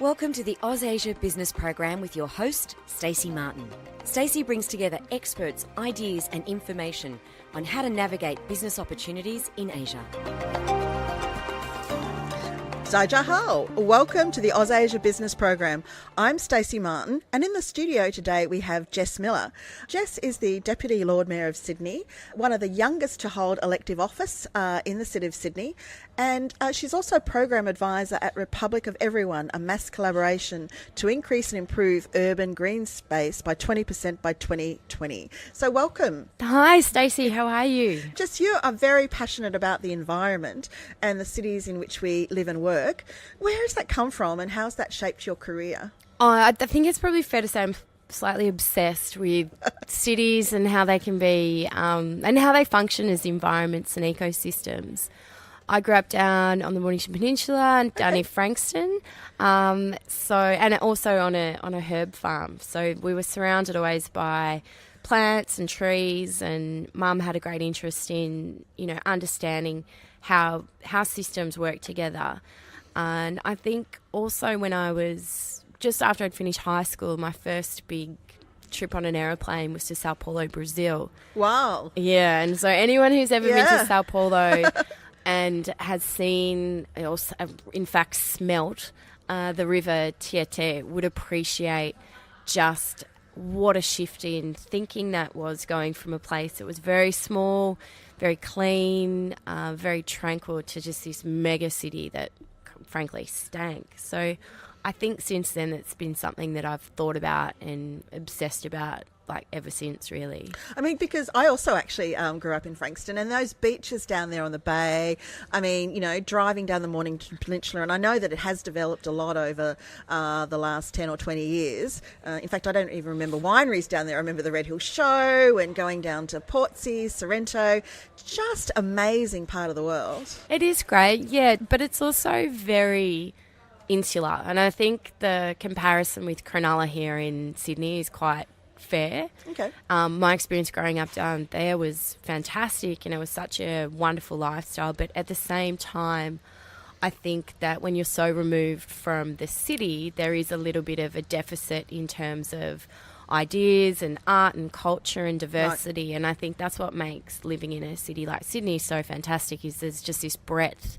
Welcome to the Aus Asia Business program with your host, Stacey Martin. Stacey brings together experts, ideas and information on how to navigate business opportunities in Asia. Zai welcome to the Aus Asia Business program. I'm Stacey Martin, and in the studio today we have Jess Miller. Jess is the Deputy Lord Mayor of Sydney, one of the youngest to hold elective office in the City of Sydney, and she's also Program Advisor at Republic of Everyone, a mass collaboration to increase and improve urban green space by 20% by 2020. So welcome. Hi Stacey, how are you? Jess, you are very passionate about the environment and the cities in which we live and work. Where has that come from and how's that shaped your career? I think it's probably fair to say I'm slightly obsessed with cities and how they can be and how they function as environments and ecosystems. I grew up down on the Mornington Peninsula and down near Frankston, and also on a herb farm. So we were surrounded always by plants and trees, and Mum had a great interest in, understanding how systems work together. And I think also when I was just after I'd finished high school, my first big trip on an aeroplane was to Sao Paulo, Brazil. Wow. Yeah, and so anyone who's ever been to Sao Paulo and has seen, or in fact smelt the river Tietê would appreciate just what a shift in thinking that was, going from a place that was very small, very clean, very tranquil, to just this mega city that frankly stank. So I think since then it's been something that I've thought about and obsessed about ever since, really. I mean, because I also actually grew up in Frankston, and those beaches down there on the bay, I mean, driving down the Mornington Peninsula, and I know that it has developed a lot over the last 10 or 20 years. In fact, I don't even remember wineries down there. I remember the Red Hill Show and going down to Portsea, Sorrento. Just amazing part of the world. It is great, yeah, but it's also very insular, and I think the comparison with Cronulla here in Sydney is quite fair. Okay. My experience growing up down there was fantastic, and it was such a wonderful lifestyle, but at the same time I think that when you're so removed from the city, there is a little bit of a deficit in terms of ideas and art and culture and diversity. Right. And I think that's what makes living in a city like Sydney so fantastic, is there's just this breadth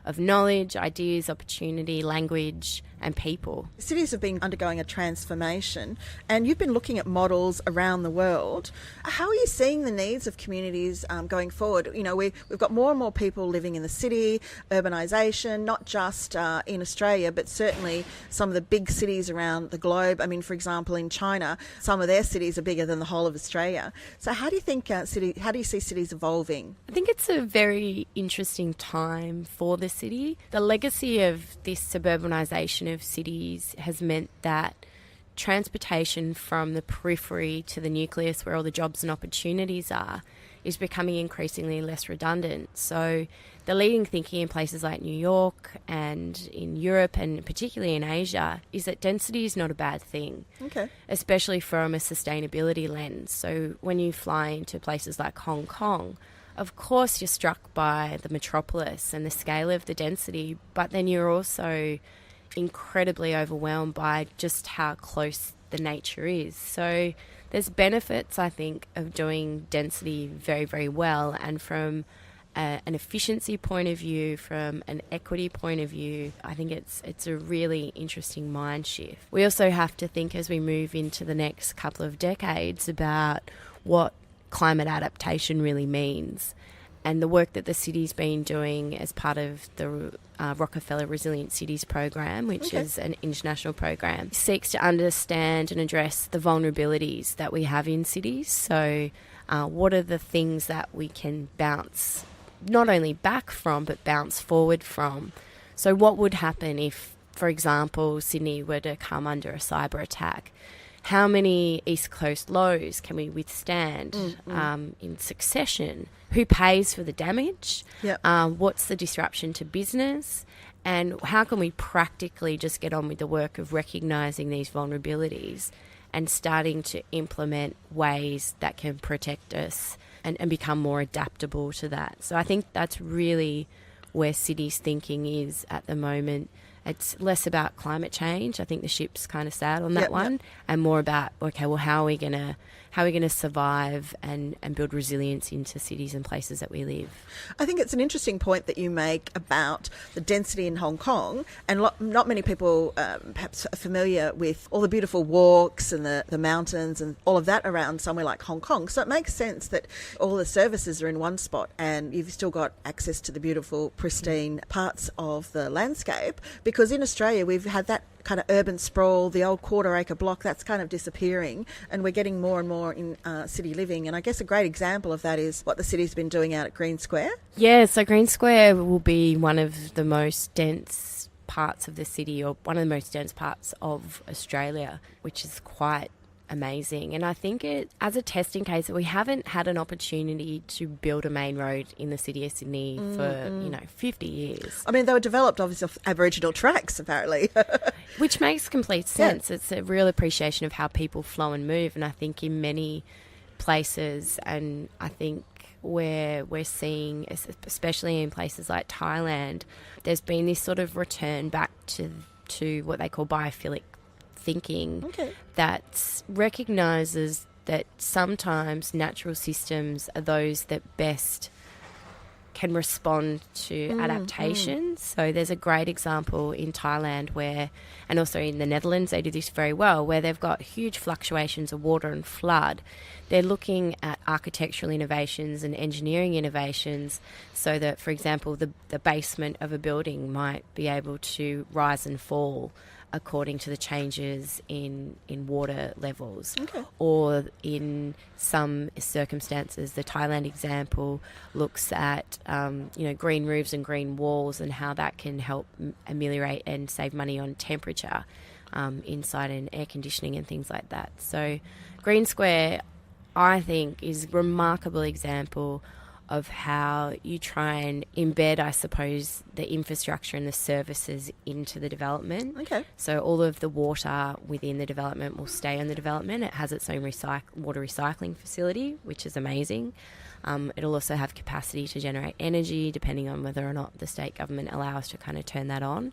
of knowledge, ideas, opportunity, language and people. Cities have been undergoing a transformation, and you've been looking at models around the world. How are you seeing the needs of communities going forward? We've got more and more people living in the city, urbanisation, not just in Australia, but certainly some of the big cities around the globe. I mean, for example, in China, some of their cities are bigger than the whole of Australia. So how do you think how do you see cities evolving? I think it's a very interesting time for the city. The legacy of this suburbanisation of cities has meant that transportation from the periphery to the nucleus, where all the jobs and opportunities are, is becoming increasingly less redundant. So the leading thinking in places like New York and in Europe and particularly in Asia is that density is not a bad thing, especially from a sustainability lens. So when you fly into places like Hong Kong, of course you're struck by the metropolis and the scale of the density, but then you're also incredibly overwhelmed by just how close the nature is. So there's benefits, I think, of doing density very, very well, and from an efficiency point of view, from an equity point of view, I think it's a really interesting mind shift. We also have to think, as we move into the next couple of decades, about what climate adaptation really means. And the work that the city's been doing as part of the Rockefeller Resilient Cities program, which is an international program, seeks to understand and address the vulnerabilities that we have in cities. So what are the things that we can bounce not only back from, but bounce forward from? So what would happen if, for example, Sydney were to come under a cyber attack? How many East Coast lows can we withstand in succession? Who pays for the damage? Yep. What's the disruption to business? And how can we practically just get on with the work of recognising these vulnerabilities and starting to implement ways that can protect us and become more adaptable to that? So I think that's really where cities thinking is at the moment, It's less about climate change. I think the ship's kind of sad on that Yep, one, yep. and more about, okay, well, how are we gonna survive and build resilience into cities and places that we live? I think it's an interesting point that you make about the density in Hong Kong, and not many people perhaps are familiar with all the beautiful walks and the mountains and all of that around somewhere like Hong Kong. So it makes sense that all the services are in one spot and you've still got access to the beautiful, pristine parts of the landscape, because in Australia we've had that kind of urban sprawl, the old quarter-acre block, that's kind of disappearing, and we're getting more and more in city living. And I guess a great example of that is what the city's been doing out at Green Square. Yeah, so Green Square will be one of the most dense parts of the city, or one of the most dense parts of Australia, which is quite amazing. And I think it, as a testing case, we haven't had an opportunity to build a main road in the city of Sydney for 50 years. I mean, they were developed obviously off Aboriginal tracks, apparently. Which makes complete sense. Yeah. It's a real appreciation of how people flow and move. And I think in many places, and I think where we're seeing, especially in places like Thailand, there's been this sort of return back to what they call biophilic thinking, that recognises that sometimes natural systems are those that best can respond to adaptation. So there's a great example in Thailand where, and also in the Netherlands, they do this very well, where they've got huge fluctuations of water and flood. They're looking at architectural innovations and engineering innovations so that, for example, the basement of a building might be able to rise and fall according to the changes in water levels. Or in some circumstances, the Thailand example looks at green roofs and green walls and how that can help ameliorate and save money on temperature inside, and air conditioning and things like that. So Green Square, I think, is a remarkable example of how you try and embed, I suppose, the infrastructure and the services into the development. So all of the water within the development will stay on the development. It has its own water recycling facility, which is amazing. It'll also have capacity to generate energy, depending on whether or not the state government allows to kind of turn that on.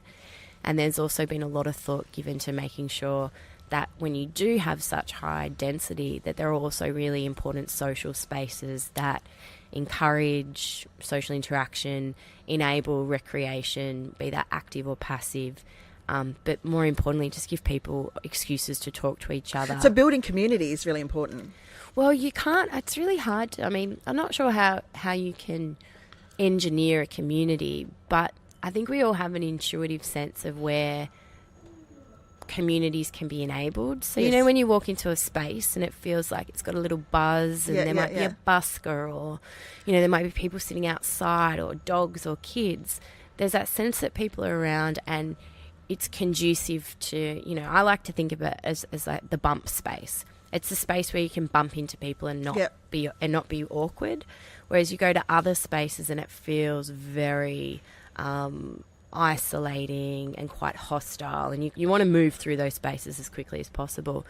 And there's also been a lot of thought given to making sure that when you do have such high density, that there are also really important social spaces that encourage social interaction, enable recreation, be that active or passive, but more importantly, just give people excuses to talk to each other. So building community is really important. Well, you can't, it's really hard to, I'm not sure how you can engineer a community, but I think we all have an intuitive sense of where communities can be enabled. So, when you walk into a space and it feels like it's got a little buzz, and there might be a busker, or, there might be people sitting outside, or dogs or kids, there's that sense that people are around and it's conducive to, I like to think of it as like the bump space. It's a space where you can bump into people and not be awkward. Whereas you go to other spaces and it feels very isolating and quite hostile, and you want to move through those spaces as quickly as possible.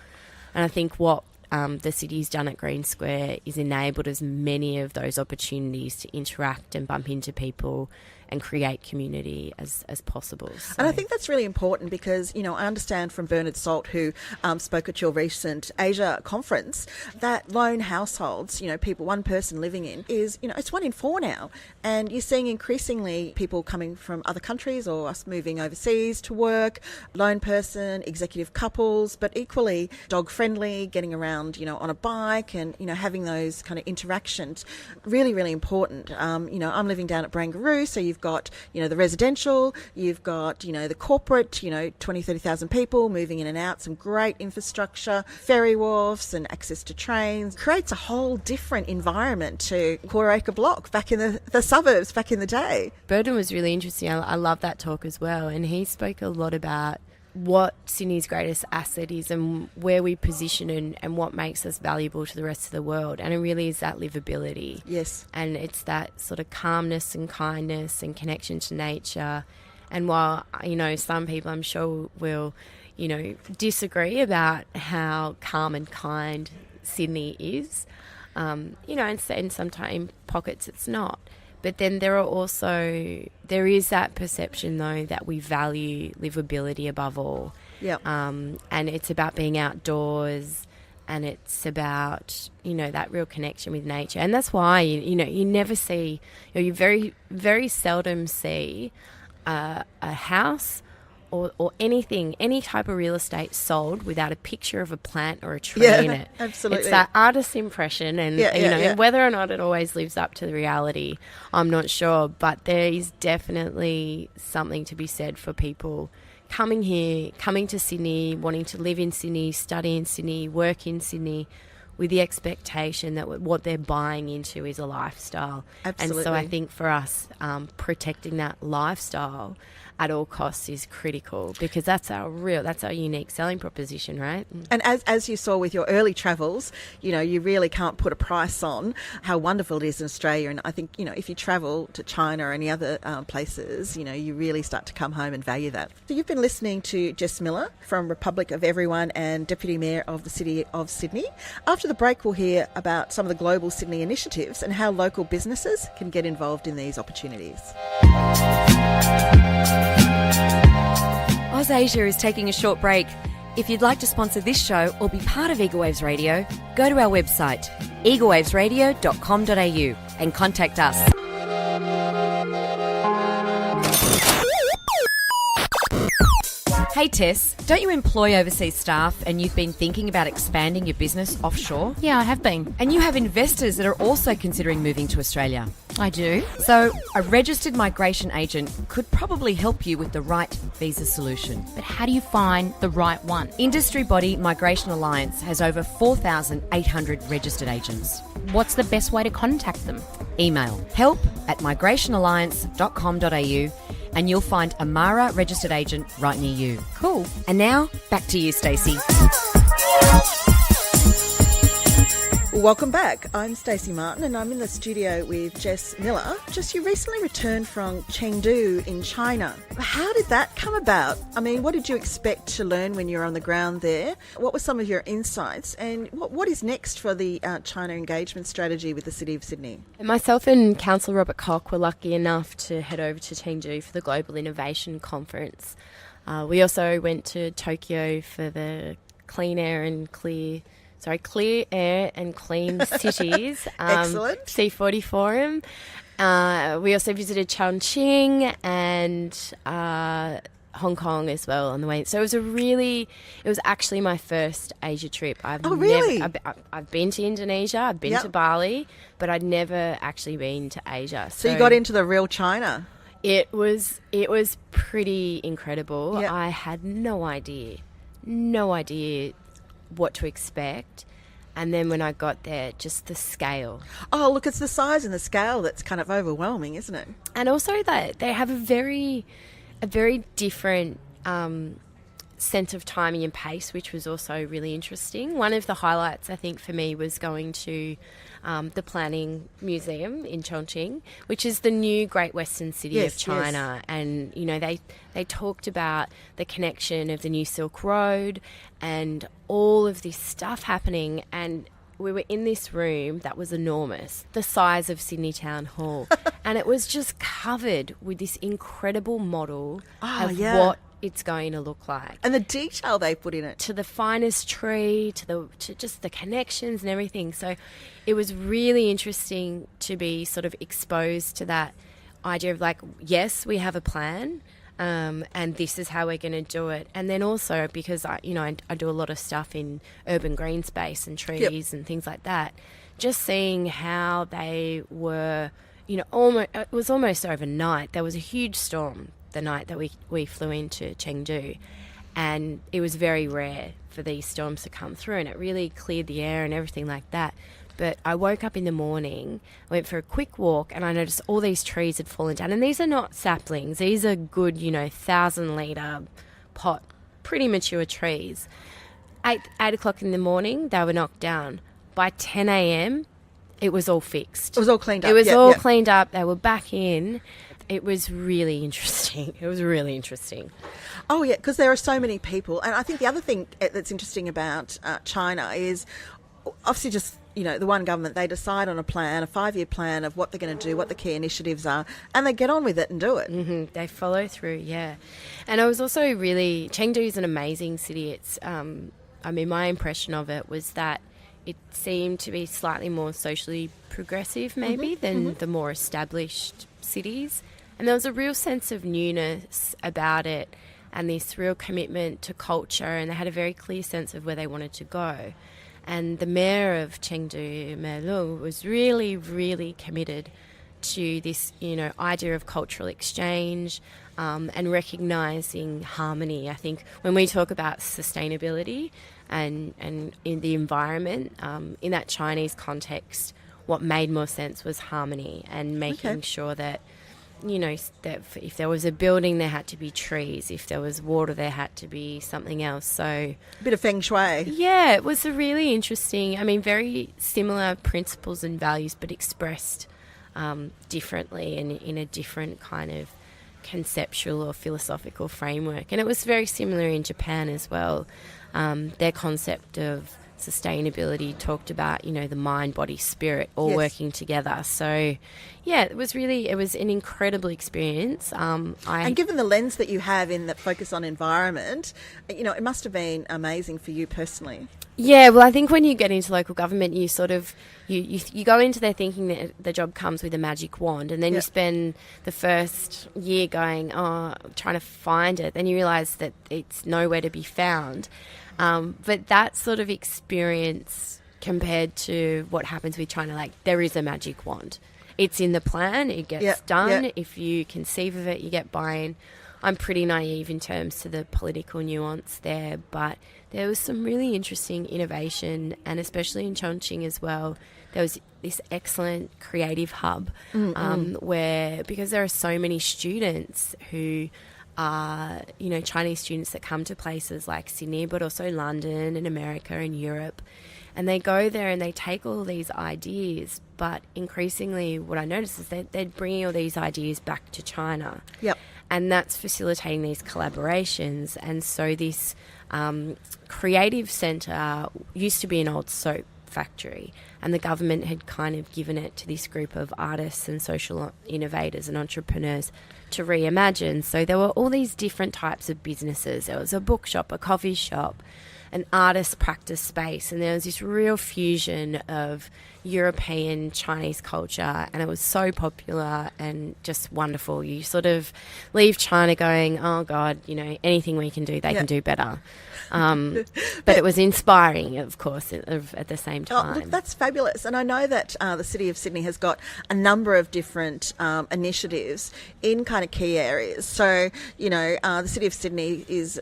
And I think what the city's done at Green Square is enabled as many of those opportunities to interact and bump into people and create community as possible. So. And I think that's really important because, I understand from Bernard Salt, who spoke at your recent Asia conference, that lone households, people, one person living in, is, it's 1 in 4 now. And you're seeing increasingly people coming from other countries or us moving overseas to work, lone person, executive couples, but equally dog-friendly, getting around, on a bike and, having those kind of interactions. Really, really important. I'm living down at Barangaroo, so you've got, the residential, you've got, the corporate, 20, 30,000 people moving in and out, some great infrastructure, ferry wharfs and access to trains. Creates a whole different environment to quarter-acre block back in the suburbs back in the day. Burton was really interesting. I love that talk as well. And he spoke a lot about what Sydney's greatest asset is and where we position and what makes us valuable to the rest of the world. And it really is that livability. Yes. And it's that sort of calmness and kindness and connection to nature. And while, some people I'm sure will, disagree about how calm and kind Sydney is, and sometimes in pockets it's not. But then there is that perception, though, that we value livability above all. Yeah. And it's about being outdoors, and it's about, that real connection with nature. And that's why, you never see, you very, very seldom see a house or anything, any type of real estate sold without a picture of a plant or a tree in it. Absolutely. It's that artist's impression, and and whether or not it always lives up to the reality, I'm not sure. But there is definitely something to be said for people coming here, coming to Sydney, wanting to live in Sydney, study in Sydney, work in Sydney, with the expectation that what they're buying into is a lifestyle. Absolutely. And so I think for us, protecting that lifestyle at all costs is critical, because that's our unique selling proposition, right? And as you saw with your early travels, you really can't put a price on how wonderful it is in Australia. And I think, if you travel to China or any other places, you really start to come home and value that. So you've been listening to Jess Miller from Republic of Everyone and Deputy Mayor of the City of Sydney. After the break, we'll hear about some of the global Sydney initiatives and how local businesses can get involved in these opportunities. Aus Asia is taking a short break. If you'd like to sponsor this show or be part of Eagle Waves Radio, go to our website, eaglewavesradio.com.au, and contact us. Hey Tess, don't you employ overseas staff and you've been thinking about expanding your business offshore? Yeah, I have been. And you have investors that are also considering moving to Australia. I do. So a registered migration agent could probably help you with the right visa solution. But how do you find the right one? Industry body Migration Alliance has over 4,800 registered agents. What's the best way to contact them? Email help@migrationalliance.com.au and you'll find a MARA registered agent right near you. Cool. And now, back to you, Stacey. Welcome back. I'm Stacey Martin and I'm in the studio with Jess Miller. Jess, you recently returned from Chengdu in China. How did that come about? I mean, what did you expect to learn when you were on the ground there? What were some of your insights? And what is next for the China engagement strategy with the City of Sydney? Myself and Councillor Robert Koch were lucky enough to head over to Chengdu for the Global Innovation Conference. We also went to Tokyo for the Clean Air and Clear Air and Clean Cities Excellent. C40 Forum. We also visited Chongqing and Hong Kong as well on the way. So it was actually my first Asia trip. Oh, really? I've been to Indonesia, I've been to Bali, but I'd never actually been to Asia. So you got into the real China? It was pretty incredible. Yep. I had no idea what to expect. And then when I got there, just the scale. Oh, look, it's the size and the scale that's kind of overwhelming, isn't it? And also that they have a very different sense of timing and pace, which was also really interesting. One of the highlights, I think, for me was going to the Planning Museum in Chongqing, which is the new Great Western City of China. Yes. And, they talked about the connection of the new Silk Road and all of this stuff happening. And we were in this room that was enormous, the size of Sydney Town Hall. And it was just covered with this incredible model of what it's going to look like. And the detail they put in it. To the finest tree, to just the connections and everything. So it was really interesting to be sort of exposed to that idea of yes, we have a plan, and this is how we're going to do it. And then also because I do a lot of stuff in urban green space and trees and things like that, just seeing how they were, it was almost overnight. There was a huge storm the night that we flew into Chengdu, and it was very rare for these storms to come through, and it really cleared the air and everything like that. But I woke up in the morning, went for a quick walk, and I noticed all these trees had fallen down. And these are not saplings. These are good, 1,000-litre pot, pretty mature trees. 8 o'clock in the morning, they were knocked down. By 10 a.m, it was all fixed. It was all cleaned up. It was all cleaned up. They were back in. It was really interesting. Oh, yeah, because there are so many people. And I think the other thing that's interesting about China is obviously just the one government, they decide on a plan, a 5-year plan of what they're going to do, what the key initiatives are, and they get on with it and do it. Mm-hmm. They follow through, yeah. And I was also really, Chengdu is an amazing city. It's, my impression of it was that it seemed to be slightly more socially progressive maybe than the more established cities. And there was a real sense of newness about it and this real commitment to culture, and they had a very clear sense of where they wanted to go. And the mayor of Chengdu, Mayor was really, really committed to this, idea of cultural exchange and recognising harmony. I think when we talk about sustainability and in the environment, in that Chinese context, what made more sense was harmony and making sure that, that if there was a building, there had to be trees. If there was water, there had to be something else. So A bit of feng shui. yeah, it was a really interesting, very similar principles and values, but expressed differently and in a different kind of conceptual or philosophical framework. And it was very similar in Japan as well. Their concept of sustainability talked about, the mind, body, spirit all working together. So, yeah, it was an incredible experience. And given the lens that you have in that focus on environment, it must have been amazing for you personally. Yeah, well, I think when you get into local government, you sort of you go into there thinking that the job comes with a magic wand, and then you spend the first year going, trying to find it. Then you realise that it's nowhere to be found. But that sort of experience compared to what happens with China, there is a magic wand. It's in the plan, it gets done. If you conceive of it, you get buy-in. I'm pretty naive in terms to the political nuance there, but there was some really interesting innovation, and especially in Chongqing as well, there was this excellent creative hub where, because there are so many students who are, Chinese students that come to places like Sydney, but also London and America and Europe, and they go there and they take all these ideas, but increasingly what I noticed is that they're bringing all these ideas back to China. Yep. And that's facilitating these collaborations. And so this creative centre used to be an old soap factory, and the government had kind of given it to this group of artists and social innovators and entrepreneurs to reimagine. So there were all these different types of businesses. There was a bookshop, a coffee shop, an artist practice space, and there was this real fusion of European Chinese culture, and it was so popular and just wonderful. You sort of leave China going, oh God, anything we can do, they can do better. But it was inspiring, of course, at the same time. Oh, look, that's fabulous. And I know that the City of Sydney has got a number of different initiatives in kind of key areas. So, the City of Sydney is,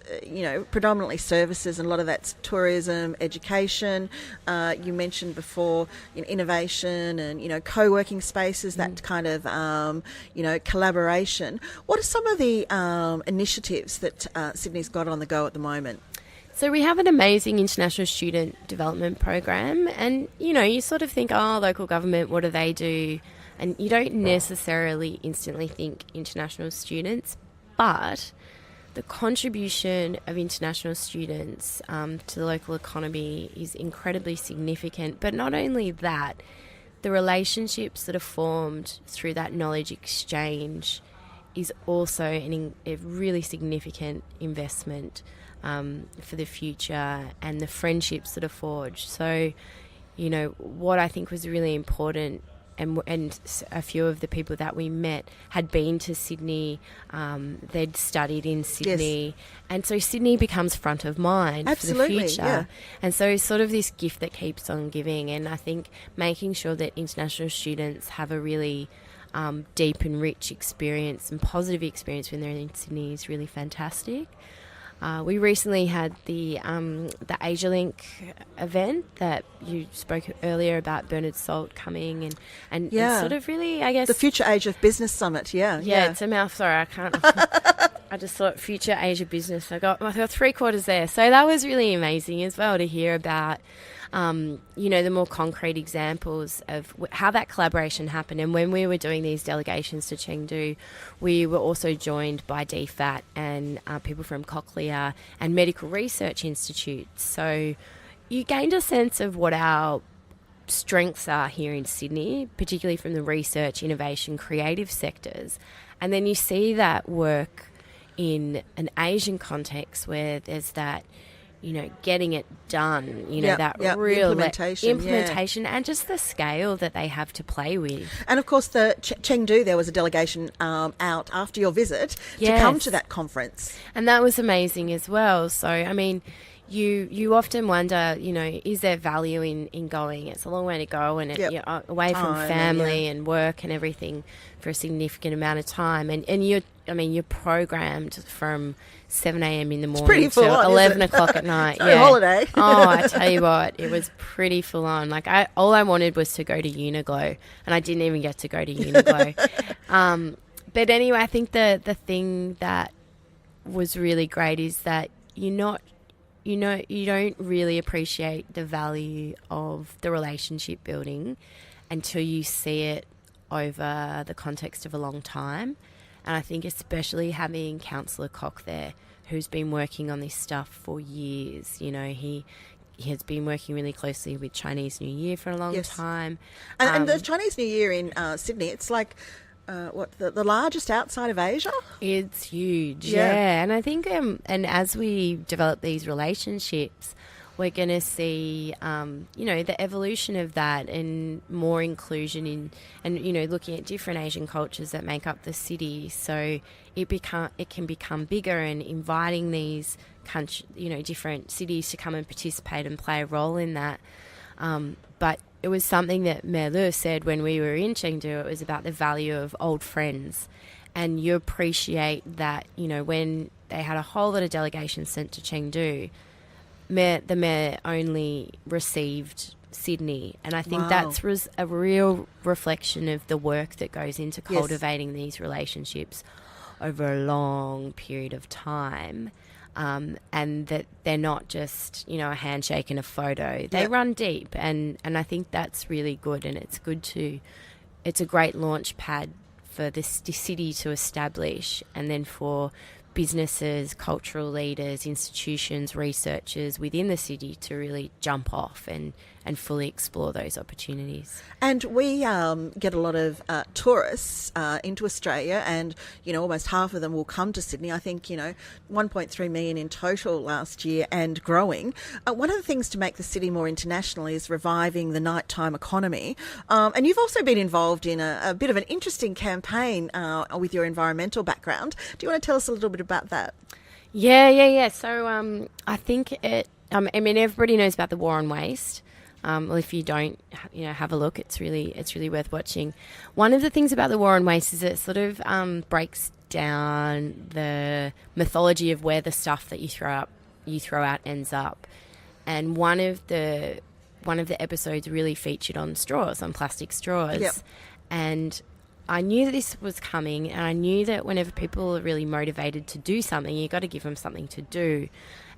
predominantly services, and a lot of that's tourism, education. You mentioned before, innovation and, co-working spaces, that kind of, collaboration. What are some of the initiatives that Sydney's got on the go at the moment? So we have an amazing international student development program, and, you sort of think, local government, what do they do? And you don't necessarily instantly think international students, but the contribution of international students to the local economy is incredibly significant. But not only that, the relationships that are formed through that knowledge exchange is also a really significant investment for the future, and the friendships that are forged. So, what I think was really important, and a few of the people that we met had been to Sydney, they'd studied in Sydney, and so Sydney becomes front of mind for the future. Yeah. And so it's sort of this gift that keeps on giving, and I think making sure that international students have a really deep and rich experience and positive experience when they're in Sydney is really fantastic. We recently had the AsiaLink event that you spoke earlier about, Bernard Salt coming and sort of really, I guess... The Future Asia Business Summit, Yeah, it's a mouth. Sorry, I can't... I just thought Future Asia Business. I got 3/4 there. So that was really amazing as well to hear about, the more concrete examples of how that collaboration happened. And when we were doing these delegations to Chengdu, we were also joined by DFAT and people from Cochlear and medical research institutes. So you gained a sense of what our strengths are here in Sydney, particularly from the research, innovation, creative sectors. And then you see that work in an Asian context where there's that, getting it done, that real implementation and just the scale that they have to play with. And of course, the Chengdu, there was a delegation out after your visit to come to that conference. And that was amazing as well. So, I mean, you often wonder, is there value in going? It's a long way to go and you're away from family and work and everything for a significant amount of time. And you're programmed from 7 a.m. in the morning to 11 o'clock at night. It's no holiday. Oh, I tell you what, it was pretty full on. Like all I wanted was to go to Uniglow, and I didn't even get to go to Uniglow. But anyway, I think the thing that was really great is that you don't really appreciate the value of the relationship building until you see it over the context of a long time. And I think especially having Councillor Koch there, who's been working on this stuff for years. He has been working really closely with Chinese New Year for a long time. And the Chinese New Year in Sydney, it's like the largest outside of Asia? It's huge, yeah. And I think, and as we develop these relationships, we're going to see, the evolution of that and more inclusion in, and, looking at different Asian cultures that make up the city. So it can become bigger and inviting these different cities to come and participate and play a role in that. But it was something that Mayor Liu said when we were in Chengdu. It was about the value of old friends. And you appreciate that, when they had a whole lot of delegations sent to Chengdu, the mayor only received Sydney. And I think that's a real reflection of the work that goes into cultivating these relationships over a long period of time. And that they're not just, a handshake and a photo. They run deep. And I think that's really good. And it's a great launch pad for this city to establish, and then for businesses, cultural leaders, institutions, researchers within the city to really jump off and fully explore those opportunities. And we get a lot of tourists into Australia, and, almost half of them will come to Sydney. I think, 1.3 million in total last year and growing. One of the things to make the city more international is reviving the nighttime economy. And you've also been involved in a bit of an interesting campaign with your environmental background. Do you want to tell us a little bit about that? Yeah. So I think everybody knows about the war on waste. Well, if you don't, have a look. It's really worth watching. One of the things about the war on waste is it sort of breaks down the mythology of where the stuff that you throw out ends up. And one of the episodes really featured on plastic straws. Yep. And I knew that this was coming, and I knew that whenever people are really motivated to do something, you got to give them something to do.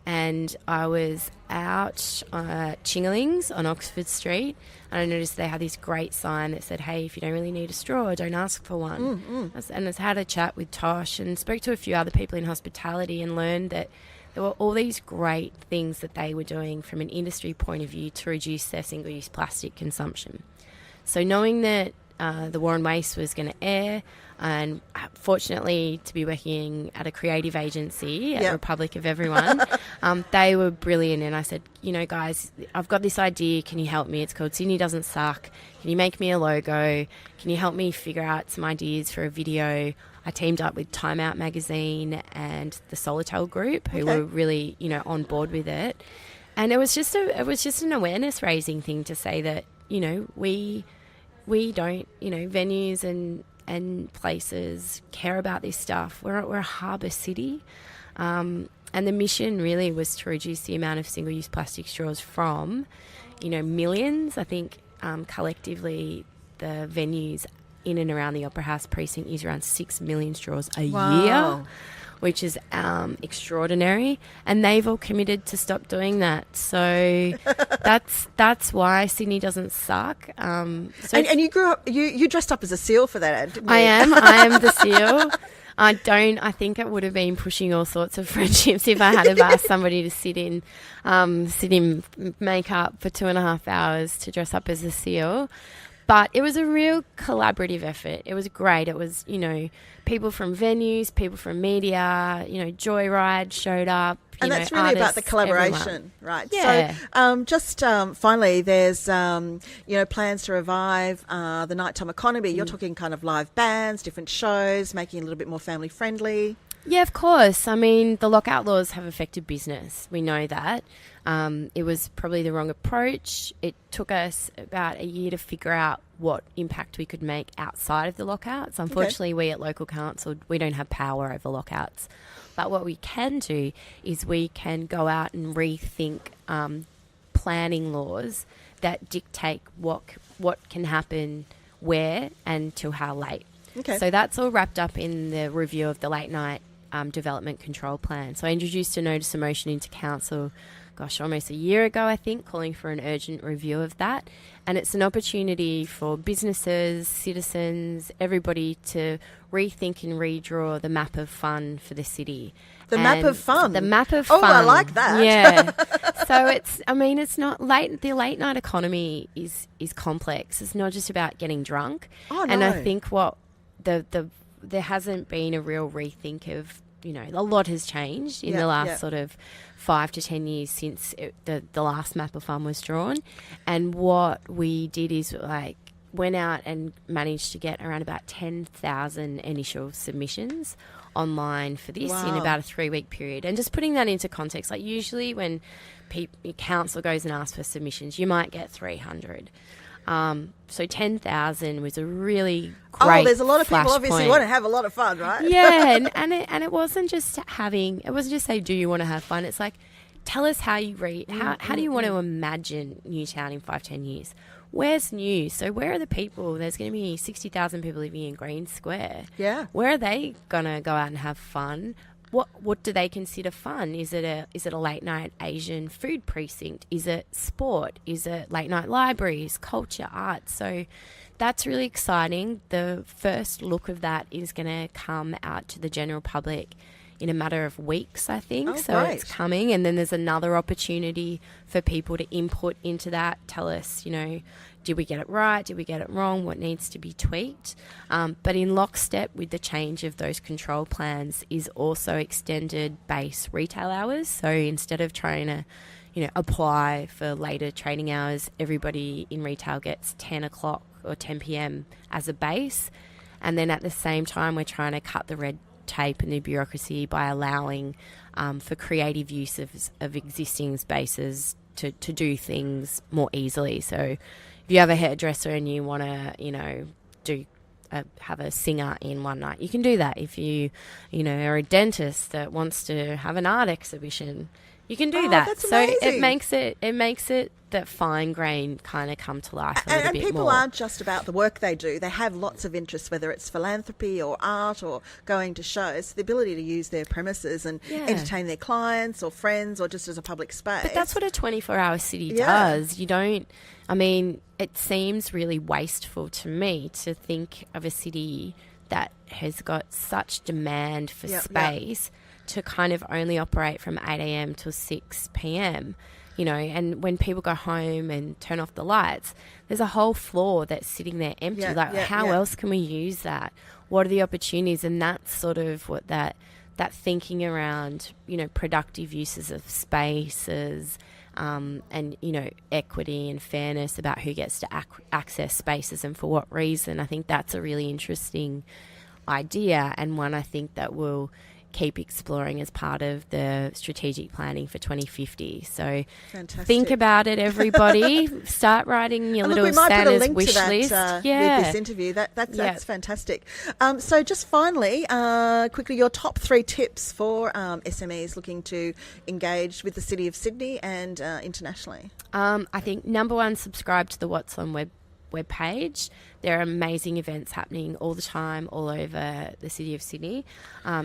And I was out Chingalings on Oxford Street, and I noticed they had this great sign that said, hey, if you don't really need a straw, don't ask for one. And I had a chat with Tosh and spoke to a few other people in hospitality and learned that there were all these great things that they were doing from an industry point of view to reduce their single-use plastic consumption. So knowing that the war on waste was going to air, and fortunately to be working at a creative agency at Republic of Everyone, they were brilliant. And I said, guys, I've got this idea. Can you help me? It's called Sydney Doesn't Suck. Can you make me a logo? Can you help me figure out some ideas for a video? I teamed up with Time Out magazine and the Solitel group, who were really, on board with it. And it was just an awareness raising thing to say that, we don't, venues and places care about this stuff. We're a harbour city. And the mission really was to reduce the amount of single-use plastic straws from, millions. I think collectively the venues in and around the Opera House precinct use around 6 million straws a year, which is extraordinary. And they've all committed to stop doing that. So that's why Sydney Doesn't Suck. And you grew up, you dressed up as a seal for that ad, didn't you? I am the seal. I don't. I think it would have been pushing all sorts of friendships if I had have asked somebody to sit in makeup for 2.5 hours to dress up as a seal. But it was a real collaborative effort. It was great. It was, people from venues, people from media, Joyride showed up. And that's really about the collaboration, everyone. right? Yeah. So finally, there's, plans to revive the nighttime economy. You're talking kind of live bands, different shows, making it a little bit more family friendly. Yeah, of course. I mean, the lockout laws have affected business. We know that. It was probably the wrong approach. It took us about a year to figure out what impact we could make outside of the lockouts. Unfortunately, we at local council, we don't have power over lockouts. But what we can do is we can go out and rethink planning laws that dictate what can happen where and till how late. Okay. So that's all wrapped up in the review of the late night development control plan. So I introduced a notice of motion into council, almost a year ago, I think, calling for an urgent review of that. And it's an opportunity for businesses, citizens, everybody to rethink and redraw the map of fun for the city. The map of fun? The map of fun. Oh, I like that. Yeah. So it's not the late night economy is complex. It's not just about getting drunk. Oh, no. And I think what there hasn't been a real rethink of, a lot has changed in the last sort of 5 to 10 years since the last map of fun was drawn. And what we did is went out and managed to get around about 10,000 initial submissions online for this in about a 3-week period. And just putting that into context, usually when council goes and asks for submissions, you might get 300. So 10,000 was a really great. Oh, there's a lot of people obviously point. want to have a lot of fun, right? Yeah, and it wasn't just say, do you want to have fun? It's tell us how you read. How do you want to imagine Newtown in 5-10 years? Where's new? So where are the people? There's going to be 60,000 people living in Green Square. Yeah. Where are they going to go out and have fun? What do they consider fun? Is it a late night Asian food precinct? Is it sport? Is it late night libraries, culture, art? So that's really exciting. The first look of that is going to come out to the general public in a matter of weeks, I think. Oh, so great. It's coming, and then there's another opportunity for people to input into that. Tell us, did we get it right? Did we get it wrong? What needs to be tweaked? But in lockstep with the change of those control plans is also extended base retail hours. So instead of trying to, apply for later trading hours, everybody in retail gets 10 o'clock or 10 p.m. as a base. And then at the same time, we're trying to cut the red tape and the bureaucracy by allowing for creative use of existing spaces to do things more easily. So if you have a hairdresser and you want to, have a singer in one night, you can do that. If you are a dentist that wants to have an art exhibition, you can do that. That's so amazing. it makes it that fine grain kind of come to life a little And bit people more. aren't just about the work they do. They have lots of interests, whether it's philanthropy or art or going to shows. The ability to use their premises and entertain their clients or friends or just as a public space. But that's what a 24-hour city does. It seems really wasteful to me to think of a city that has got such demand for space to kind of only operate from 8 a.m. till 6 p.m., and when people go home and turn off the lights, there's a whole floor that's sitting there empty. How else can we use that? What are the opportunities? And that's sort of what that thinking around, productive uses of spaces and, equity and fairness about who gets to access spaces and for what reason. I think that's a really interesting idea, and one I think that will keep exploring as part of the strategic planning for 2050. So Fantastic. Think about it, everybody. Start writing your little Santa's wish list. With this interview. That's fantastic. So just finally, quickly, your top 3 tips for SMEs looking to engage with the City of Sydney and internationally. I think number 1, subscribe to the What's On webpage. There are amazing events happening all the time all over the City of Sydney.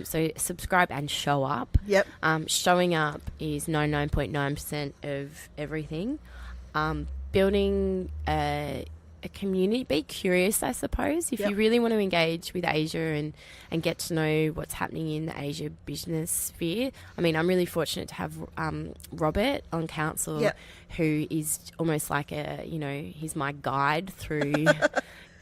So subscribe and show up. Yep. Showing up is 99.9% of everything. Building a a community. Be curious, I suppose. If you really want to engage with Asia and get to know what's happening in the Asia business sphere. I mean, I'm really fortunate to have Robert on council, who is almost like he's my guide through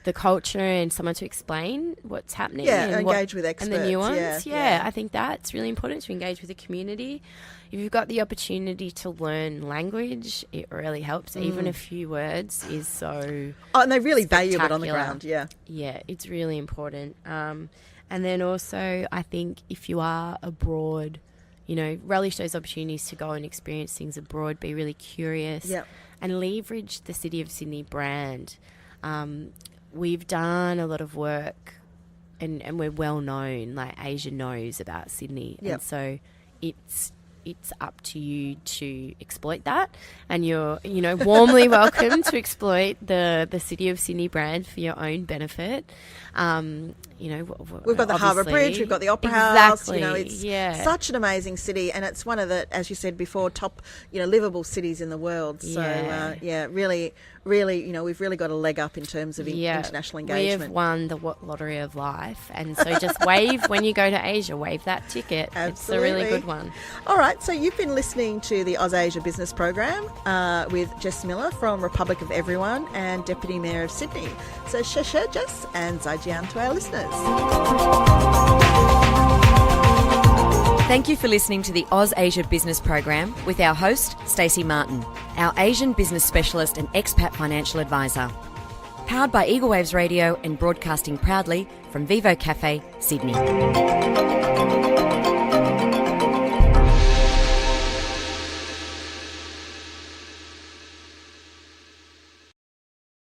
the culture and someone to explain what's happening. Yeah, and engage with experts. And the nuance. Yeah. I think that's really important, to engage with the community. If you've got the opportunity to learn language, it really helps. Even a few words is so and they really value it on the ground, Yeah, it's really important. And then also, I think if you are abroad, relish those opportunities to go and experience things abroad, be really curious, and leverage the City of Sydney brand. We've done a lot of work and we're well known, like Asia knows about Sydney. And so it's up to you to exploit that, and you're warmly welcome to exploit the City of Sydney brand for your own benefit. We've got the Harbour Bridge, we've got the Opera House. It's such an amazing city, and it's one of the, as you said before, top livable cities in the world. So really, we've really got a leg up in terms of international engagement. We have won the lottery of life, and so just wave when you go to Asia, wave that ticket. Absolutely. It's a really good one. All right, so you've been listening to the Aus Asia Business Program with Jess Miller from Republic of Everyone and Deputy Mayor of Sydney. So shasha Jess, and Zaijian to our listeners. Thank you for listening to the Aus Asia Business Program with our host, Stacey Martin, our Asian business specialist and expat financial advisor. Powered by Eagle Waves Radio and broadcasting proudly from Vivo Cafe, Sydney.